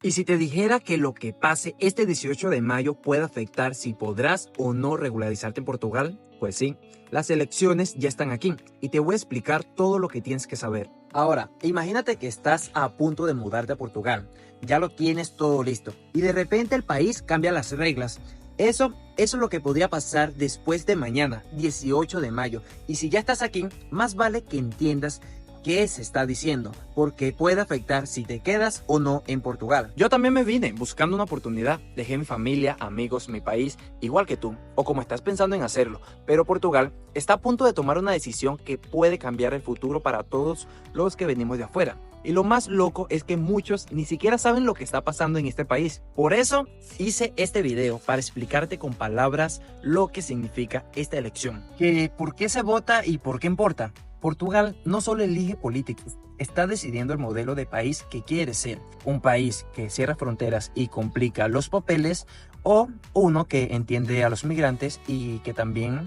Y si te dijera que lo que pase este 18 de mayo puede afectar si podrás o no regularizarte en Portugal, pues sí, las elecciones ya están aquí y te voy a explicar todo lo que tienes que saber. Ahora, imagínate que estás a punto de mudarte a Portugal, ya lo tienes todo listo y de repente el país cambia las reglas. Eso es lo que podría pasar después de mañana, 18 de mayo. Y si ya estás aquí, más vale que entiendas qué se está diciendo, porque puede afectar si te quedas o no en Portugal. Yo también me vine buscando una oportunidad, dejé mi familia, amigos, mi país, igual que tú, o como estás pensando en hacerlo, pero Portugal está a punto de tomar una decisión que puede cambiar el futuro para todos los que venimos de afuera. Y lo más loco es que muchos ni siquiera saben lo que está pasando en este país. Por eso hice este video para explicarte con palabras lo que significa esta elección. Que por qué se vota y por qué importa. Portugal no solo elige políticos, está decidiendo el modelo de país que quiere ser. Un país que cierra fronteras y complica los papeles, o uno que entiende a los migrantes y que también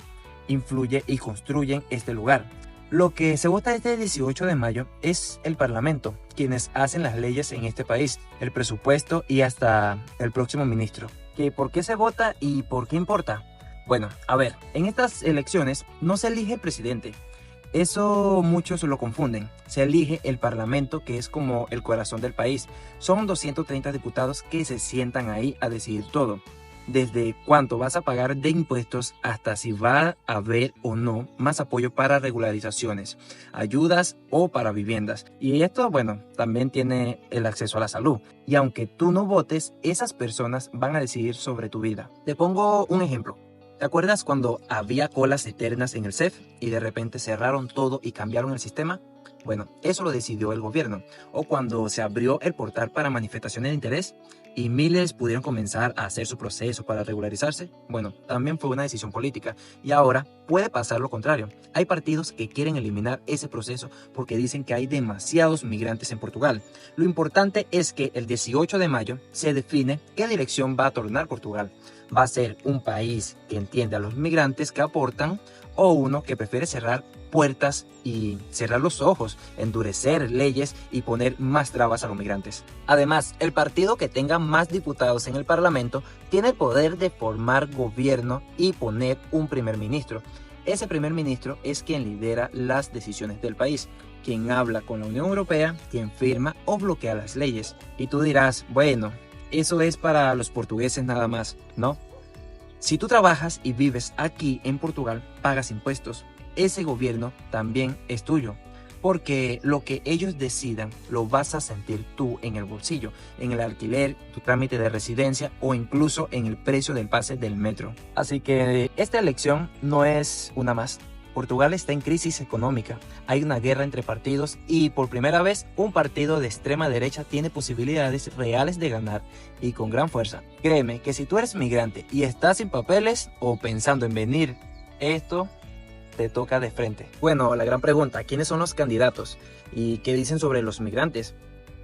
influye y construye en este lugar. Lo que se vota este 18 de mayo es el Parlamento, quienes hacen las leyes en este país, el presupuesto y hasta el próximo ministro. ¿Que por qué se vota y por qué importa? Bueno, a ver, en estas elecciones no se elige el presidente. Eso muchos lo confunden. Se elige el Parlamento, que es como el corazón del país. Son 230 diputados que se sientan ahí a decidir todo. Desde cuánto vas a pagar de impuestos hasta si va a haber o no más apoyo para regularizaciones, ayudas o para viviendas. Y esto, bueno, también tiene el acceso a la salud. Y aunque tú no votes, esas personas van a decidir sobre tu vida. Te pongo un ejemplo. ¿Te acuerdas cuando había colas eternas en el CEF y de repente cerraron todo y cambiaron el sistema? Bueno, eso lo decidió el gobierno. O cuando se abrió el portal para manifestaciones de interés y miles pudieron comenzar a hacer su proceso para regularizarse. Bueno, también fue una decisión política. Y ahora puede pasar lo contrario. Hay partidos que quieren eliminar ese proceso porque dicen que hay demasiados migrantes en Portugal. Lo importante es que el 18 de mayo se define qué dirección va a tornar Portugal. ¿Va a ser un país que entiende a los migrantes que aportan o uno que prefiere cerrar puertas y cerrar los ojos, endurecer leyes y poner más trabas a los migrantes? Además, el partido que tenga más diputados en el Parlamento tiene el poder de formar gobierno y poner un primer ministro. Ese primer ministro es quien lidera las decisiones del país, quien habla con la Unión Europea, quien firma o bloquea las leyes. Y tú dirás, bueno, eso es para los portugueses nada más, ¿no? Si tú trabajas y vives aquí en Portugal, pagas impuestos. Ese gobierno también es tuyo, porque lo que ellos decidan lo vas a sentir tú en el bolsillo, en el alquiler, tu trámite de residencia o incluso en el precio del pase del metro. Así que esta elección no es una más. Portugal está en crisis económica, hay una guerra entre partidos y por primera vez un partido de extrema derecha tiene posibilidades reales de ganar y con gran fuerza. Créeme que si tú eres migrante y estás sin papeles o pensando en venir, esto te toca de frente. Bueno, la gran pregunta, ¿quiénes son los candidatos? ¿Y qué dicen sobre los migrantes?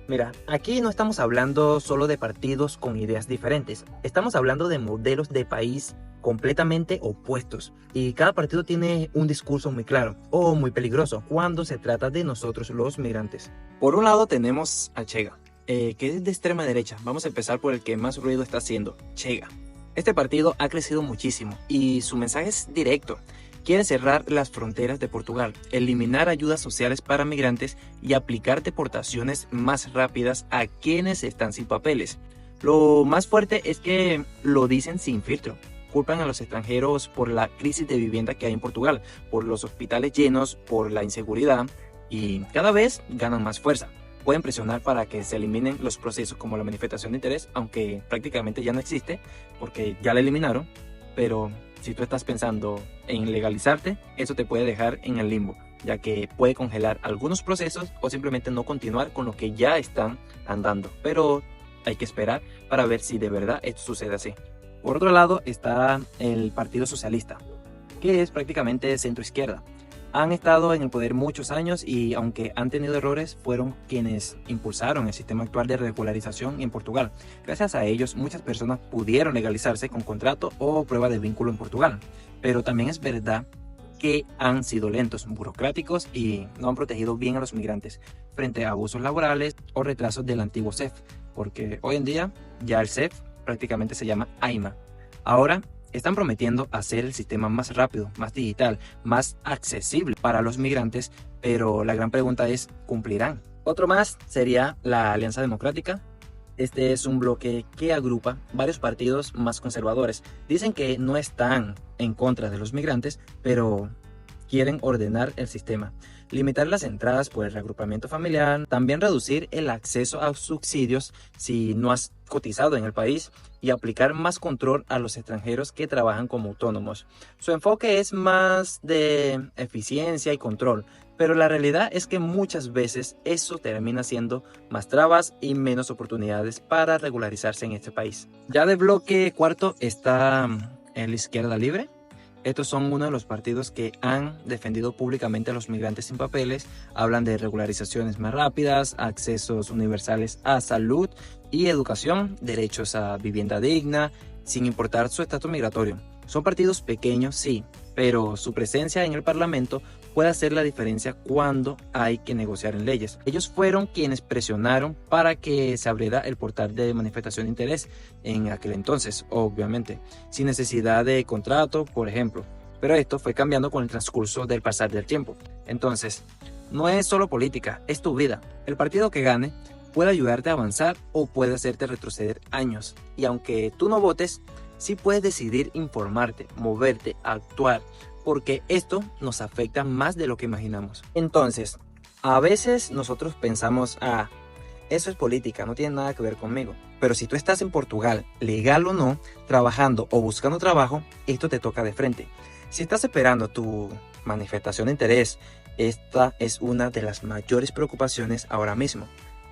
Mira, aquí no estamos hablando solo de partidos con ideas diferentes, estamos hablando de modelos de país completamente opuestos y cada partido tiene un discurso muy claro o muy peligroso cuando se trata de nosotros los migrantes. Por un lado tenemos a Chega, que es de extrema derecha. Vamos a empezar por el que más ruido está haciendo, Chega. Este partido ha crecido muchísimo y su mensaje es directo. Quiere cerrar las fronteras de Portugal, eliminar ayudas sociales para migrantes y aplicar deportaciones más rápidas a quienes están sin papeles. Lo más fuerte es que lo dicen sin filtro. Culpan a los extranjeros por la crisis de vivienda que hay en Portugal, por los hospitales llenos, por la inseguridad y cada vez ganan más fuerza. Pueden presionar para que se eliminen los procesos como la manifestación de interés, aunque prácticamente ya no existe porque ya la eliminaron, pero si tú estás pensando en legalizarte, eso te puede dejar en el limbo, ya que puede congelar algunos procesos o simplemente no continuar con lo que ya están andando. Pero hay que esperar para ver si de verdad esto sucede así. Por otro lado está el Partido Socialista, que es prácticamente centro-izquierda. Han estado en el poder muchos años y aunque han tenido errores, fueron quienes impulsaron el sistema actual de regularización en Portugal. Gracias a ellos, muchas personas pudieron legalizarse con contrato o prueba de vínculo en Portugal. Pero también es verdad que han sido lentos, burocráticos y no han protegido bien a los migrantes frente a abusos laborales o retrasos del antiguo CEF. porque hoy en día ya el CEF prácticamente se llama AIMA. Ahora están prometiendo hacer el sistema más rápido, más digital, más accesible para los migrantes, pero la gran pregunta es, ¿cumplirán? Otro más sería la Alianza Democrática. Este es un bloque que agrupa varios partidos más conservadores. Dicen que no están en contra de los migrantes, pero quieren ordenar el sistema, limitar las entradas por el reagrupamiento familiar, también reducir el acceso a subsidios si no has cotizado en el país y aplicar más control a los extranjeros que trabajan como autónomos. Su enfoque es más de eficiencia y control, pero la realidad es que muchas veces eso termina siendo más trabas y menos oportunidades para regularizarse en este país. Ya de bloque cuarto está la Izquierda Libre. Estos son uno de los partidos que han defendido públicamente a los migrantes sin papeles. Hablan de regularizaciones más rápidas, accesos universales a salud y educación, derechos a vivienda digna, sin importar su estatus migratorio. Son partidos pequeños, sí, pero su presencia en el Parlamento puede hacer la diferencia cuando hay que negociar en leyes. Ellos fueron quienes presionaron para que se abriera el portal de manifestación de interés en aquel entonces, obviamente, sin necesidad de contrato, por ejemplo. Pero esto fue cambiando con el transcurso del pasar del tiempo. Entonces, no es solo política, es tu vida. El partido que gane puede ayudarte a avanzar o puede hacerte retroceder años. Y aunque tú no votes, sí puedes decidir informarte, moverte, actuar, porque esto nos afecta más de lo que imaginamos. Entonces, a veces nosotros pensamos, eso es política, no tiene nada que ver conmigo. Pero si tú estás en Portugal, legal o no, trabajando o buscando trabajo, esto te toca de frente. Si estás esperando tu manifestación de interés, esta es una de las mayores preocupaciones ahora mismo.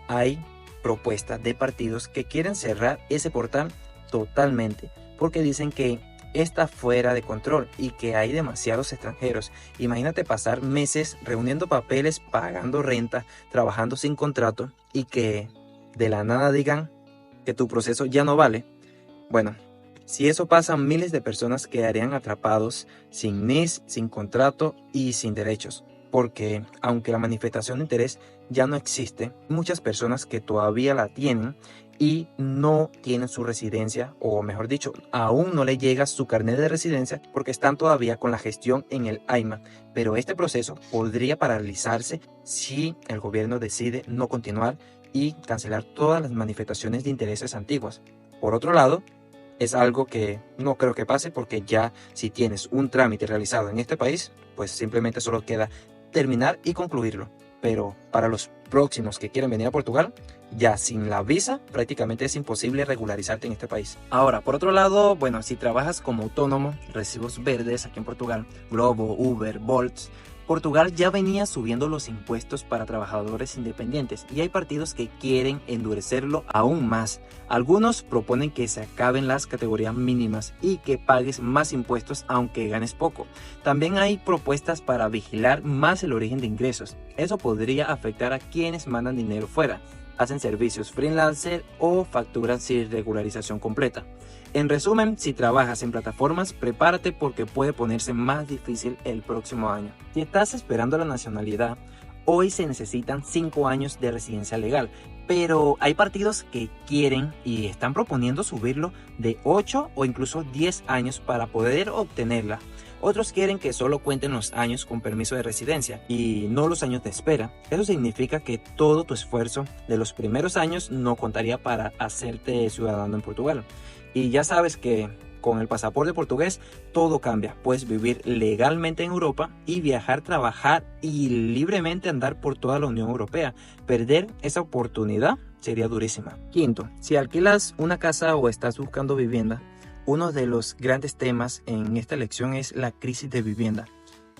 Hay propuestas de partidos que quieren cerrar ese portal totalmente, porque dicen que está fuera de control y que hay demasiados extranjeros. Imagínate pasar meses reuniendo papeles, pagando renta, trabajando sin contrato y que de la nada digan que tu proceso ya no vale. Bueno, si eso pasa, miles de personas quedarían atrapados sin NIS, sin contrato y sin derechos. Porque aunque la manifestación de interés ya no existe, muchas personas que todavía la tienen y no tienen su residencia, o mejor dicho, aún no le llega su carnet de residencia porque están todavía con la gestión en el AIMA. Pero este proceso podría paralizarse si el gobierno decide no continuar y cancelar todas las manifestaciones de intereses antiguas. Por otro lado, es algo que no creo que pase porque ya si tienes un trámite realizado en este país, pues simplemente solo queda terminar y concluirlo. Pero para los próximos que quieren venir a Portugal, ya sin la visa prácticamente es imposible regularizarte en este país. Ahora, por otro lado, bueno, si trabajas como autónomo, recibos verdes aquí en Portugal, Globo, Uber, Bolt, Portugal ya venía subiendo los impuestos para trabajadores independientes y hay partidos que quieren endurecerlo aún más. Algunos proponen que se acaben las categorías mínimas y que pagues más impuestos aunque ganes poco. También hay propuestas para vigilar más el origen de ingresos. Eso podría afectar a quienes mandan dinero fuera, hacen servicios freelancer o facturan sin regularización completa. En resumen, si trabajas en plataformas, prepárate porque puede ponerse más difícil el próximo año. Si estás esperando la nacionalidad, hoy se necesitan 5 años de residencia legal, pero hay partidos que quieren y están proponiendo subirlo de 8 o incluso 10 años para poder obtenerla. Otros quieren que solo cuenten los años con permiso de residencia y no los años de espera. Eso significa que todo tu esfuerzo de los primeros años no contaría para hacerte ciudadano en Portugal. Y ya sabes que con el pasaporte portugués todo cambia. Puedes vivir legalmente en Europa y viajar, trabajar y libremente andar por toda la Unión Europea. Perder esa oportunidad sería durísima. Quinto, si alquilas una casa o estás buscando vivienda, uno de los grandes temas en esta elección es la crisis de vivienda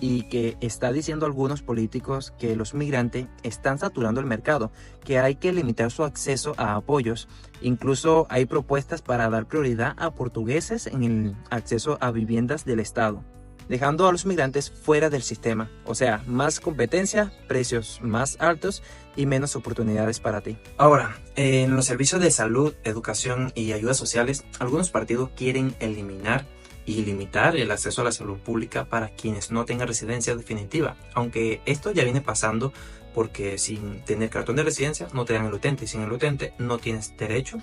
y que está diciendo algunos políticos que los migrantes están saturando el mercado, que hay que limitar su acceso a apoyos. Incluso hay propuestas para dar prioridad a portugueses en el acceso a viviendas del Estado, dejando a los migrantes fuera del sistema. O sea, más competencia, precios más altos y menos oportunidades para ti. Ahora, en los servicios de salud, educación y ayudas sociales, algunos partidos quieren eliminar y limitar el acceso a la salud pública para quienes no tengan residencia definitiva. Aunque esto ya viene pasando porque sin tener cartón de residencia no te dan el utente, y sin el utente no tienes derecho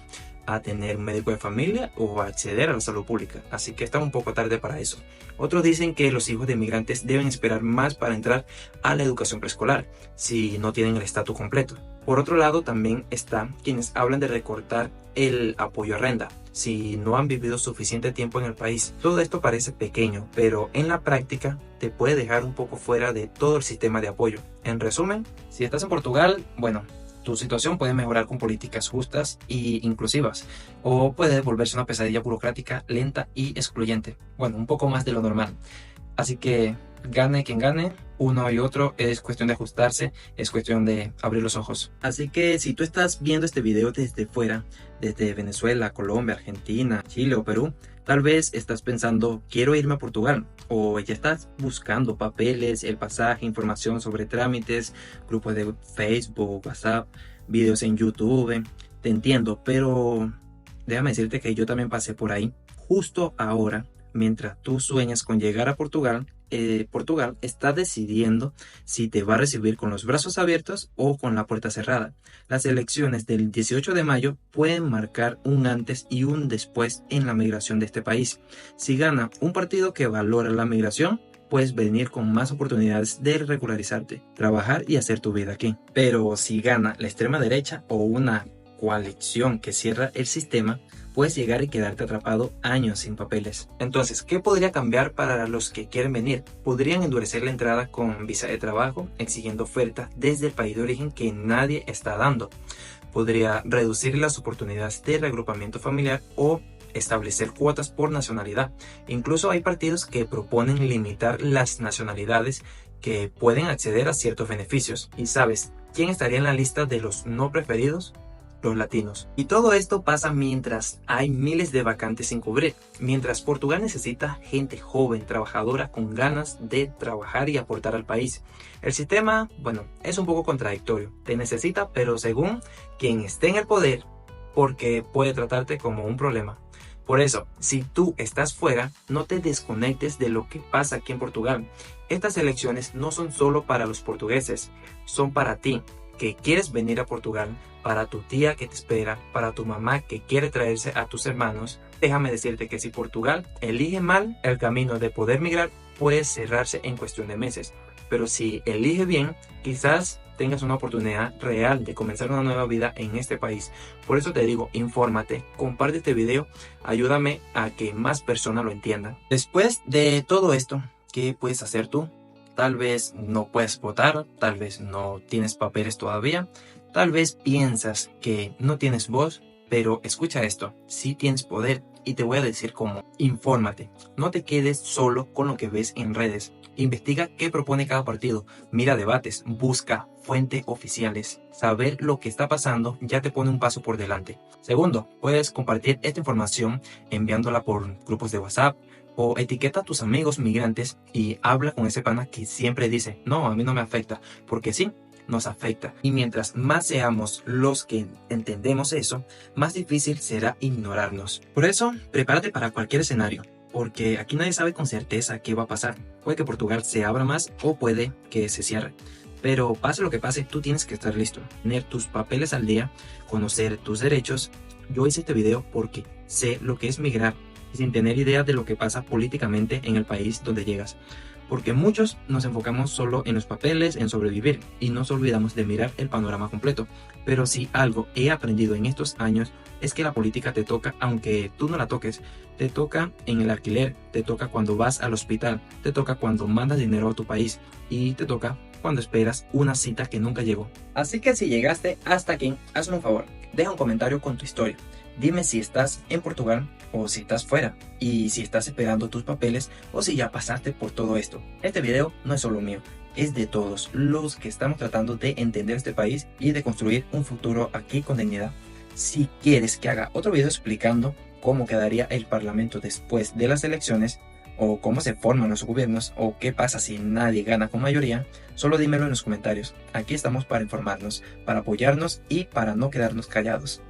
a tener un médico de familia o a acceder a la salud pública, así que está un poco tarde para eso. Otros dicen que los hijos de migrantes deben esperar más para entrar a la educación preescolar si no tienen el estatus completo. Por otro lado, también están quienes hablan de recortar el apoyo a renta si no han vivido suficiente tiempo en el país. Todo esto parece pequeño, pero en la práctica te puede dejar un poco fuera de todo el sistema de apoyo. En resumen, si estás en Portugal, bueno, tu situación puede mejorar con políticas justas e inclusivas, o puede volverse una pesadilla burocrática, lenta y excluyente. Bueno, un poco más de lo normal. Así que gane quien gane, uno y otro, es cuestión de ajustarse, es cuestión de abrir los ojos. Así que si tú estás viendo este video desde fuera, desde Venezuela, Colombia, Argentina, Chile o Perú, tal vez estás pensando, quiero irme a Portugal, o ya estás buscando papeles, el pasaje, información sobre trámites, grupos de Facebook, WhatsApp, videos en YouTube. Te entiendo, pero déjame decirte que yo también pasé por ahí. Justo ahora, mientras tú sueñas con llegar a Portugal, Portugal está decidiendo si te va a recibir con los brazos abiertos o con la puerta cerrada. Las elecciones del 18 de mayo pueden marcar un antes y un después en la migración de este país. Si gana un partido que valora la migración, puedes venir con más oportunidades de regularizarte, trabajar y hacer tu vida aquí. Pero si gana la extrema derecha o una coalición que cierra el sistema, puedes llegar y quedarte atrapado años sin papeles. Entonces, ¿qué podría cambiar para los que quieren venir? Podrían endurecer la entrada con visa de trabajo, exigiendo ofertas desde el país de origen que nadie está dando. Podría reducir las oportunidades de reagrupamiento familiar o establecer cuotas por nacionalidad. Incluso hay partidos que proponen limitar las nacionalidades que pueden acceder a ciertos beneficios. ¿Y sabes quién estaría en la lista de los no preferidos? Los latinos. Y todo esto pasa mientras hay miles de vacantes sin cubrir, mientras Portugal necesita gente joven, trabajadora, con ganas de trabajar y aportar al país. El sistema, bueno, es un poco contradictorio. Te necesita, pero según quien esté en el poder, porque puede tratarte como un problema. Por eso, si tú estás fuera, no te desconectes de lo que pasa aquí en Portugal. Estas elecciones no son solo para los portugueses, son para ti, que quieres venir a Portugal, para tu tía que te espera, para tu mamá que quiere traerse a tus hermanos. Déjame decirte que si Portugal elige mal, el camino de poder migrar puede cerrarse en cuestión de meses. Pero si elige bien, quizás tengas una oportunidad real de comenzar una nueva vida en este país. Por eso te digo, infórmate, comparte este video, ayúdame a que más personas lo entiendan. Después de todo esto, ¿qué puedes hacer tú? Tal vez no puedes votar, tal vez no tienes papeles todavía, tal vez piensas que no tienes voz, pero escucha esto, sí tienes poder y te voy a decir cómo. Infórmate, no te quedes solo con lo que ves en redes. Investiga qué propone cada partido, mira debates, busca fuentes oficiales. Saber lo que está pasando ya te pone un paso por delante. Segundo, puedes compartir esta información enviándola por grupos de WhatsApp, o etiqueta a tus amigos migrantes y habla con ese pana que siempre dice, no, a mí no me afecta, porque sí, nos afecta. Y mientras más seamos los que entendemos eso, más difícil será ignorarnos. Por eso, prepárate para cualquier escenario, porque aquí nadie sabe con certeza qué va a pasar. Puede que Portugal se abra más o puede que se cierre. Pero pase lo que pase, tú tienes que estar listo, tener tus papeles al día, conocer tus derechos. Yo hice este video porque sé lo que es migrar y sin tener idea de lo que pasa políticamente en el país donde llegas. Porque muchos nos enfocamos solo en los papeles, en sobrevivir, y nos olvidamos de mirar el panorama completo. Pero si algo he aprendido en estos años es que la política te toca aunque tú no la toques. Te toca en el alquiler, te toca cuando vas al hospital, te toca cuando mandas dinero a tu país y te toca cuando esperas una cita que nunca llegó. Así que si llegaste hasta aquí, hazme un favor, deja un comentario con tu historia. Dime si estás en Portugal o si estás fuera, y si estás esperando tus papeles o si ya pasaste por todo esto. Este video no es solo mío, es de todos los que estamos tratando de entender este país y de construir un futuro aquí con dignidad. Si quieres que haga otro video explicando cómo quedaría el parlamento después de las elecciones, o cómo se forman los gobiernos, o qué pasa si nadie gana con mayoría, solo dímelo en los comentarios. Aquí estamos para informarnos, para apoyarnos y para no quedarnos callados.